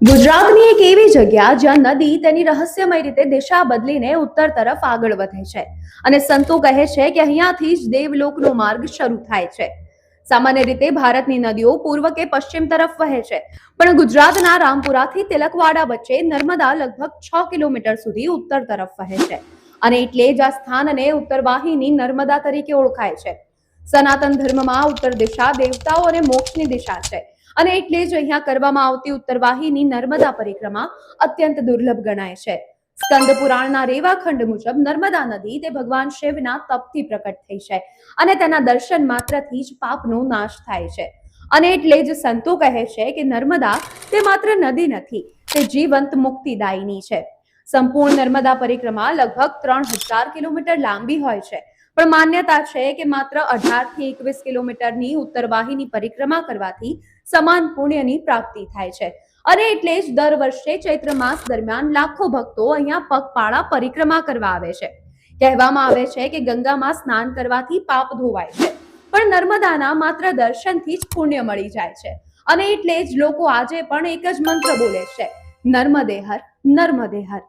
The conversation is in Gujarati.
ગુજરાતની એક એવી જગ્યા જ્યાં નદી તેની રહસ્યમય રીતે દિશા બદલીને ઉત્તર તરફ આગળ વધે છે અને સંતો કહે છે કે અહીંયાથી જ દેવલોકનો માર્ગ શરૂ થાય છે। સામાન્ય રીતે ભારતની નદીઓ પૂર્વ કે પશ્ચિમ તરફ વહે છે, પણ ગુજરાતના રામપુરાથી તિલકવાડા વચ્ચે નર્મદા લગભગ 6 કિલોમીટર સુધી ઉત્તર તરફ વહે છે અને એટલે જ આ સ્થાનને ઉત્તરવાહિની નર્મદા તરીકે ઓળખાય છે। સનાતન ધર્મમાં ઉત્તર દિશા દેવતાઓ અને મોક્ષની દિશા છે અને એટલે જ અહીંયા કરવામાં આવતી ઉત્તરવાહિની નર્મદા પરિક્રમા અત્યંત દુર્લભ ગણાય છે। સ્કંદ પુરાણના રેવાખંડ મુજબ નર્મદા નદી તે ભગવાન શિવના તપથી પ્રકટ થઈ છે અને તેના દર્શન માત્રથી જ પાપનો નાશ થાય છે અને એટલે જ સંતો કહે છે કે નર્મદા તે માત્ર નદી નથી, તે જીવંત મુક્તિદાયિની છે। સંપૂર્ણ નર્મદા પરિક્રમા લગભગ 3000 કિલોમીટર લાંબી હોય છે, પણ માન્યતા છે કે માત્ર 18 થી 21 કિલોમીટરની ઉત્તરવાહિની પરિક્રમા કરવાથી સમાન પુણ્યની પ્રાપ્તિ થાય છે અને એટલે જ દર વર્ષે ચૈત્ર માસ દરમિયાન લાખો ભક્તો અહીંયા પગપાળા પરિક્રમા કરવા આવે છે। કહેવામાં આવે છે કે ગંગામાં સ્નાન કરવાથી પાપ ધોવાય છે, પણ નર્મદાના માત્ર દર્શનથી જ પુણ્ય મળી જાય છે અને એટલે જ લોકો આજે પણ એક જ મંત્ર બોલે છે, નર્મદે હર, નર્મદે હર।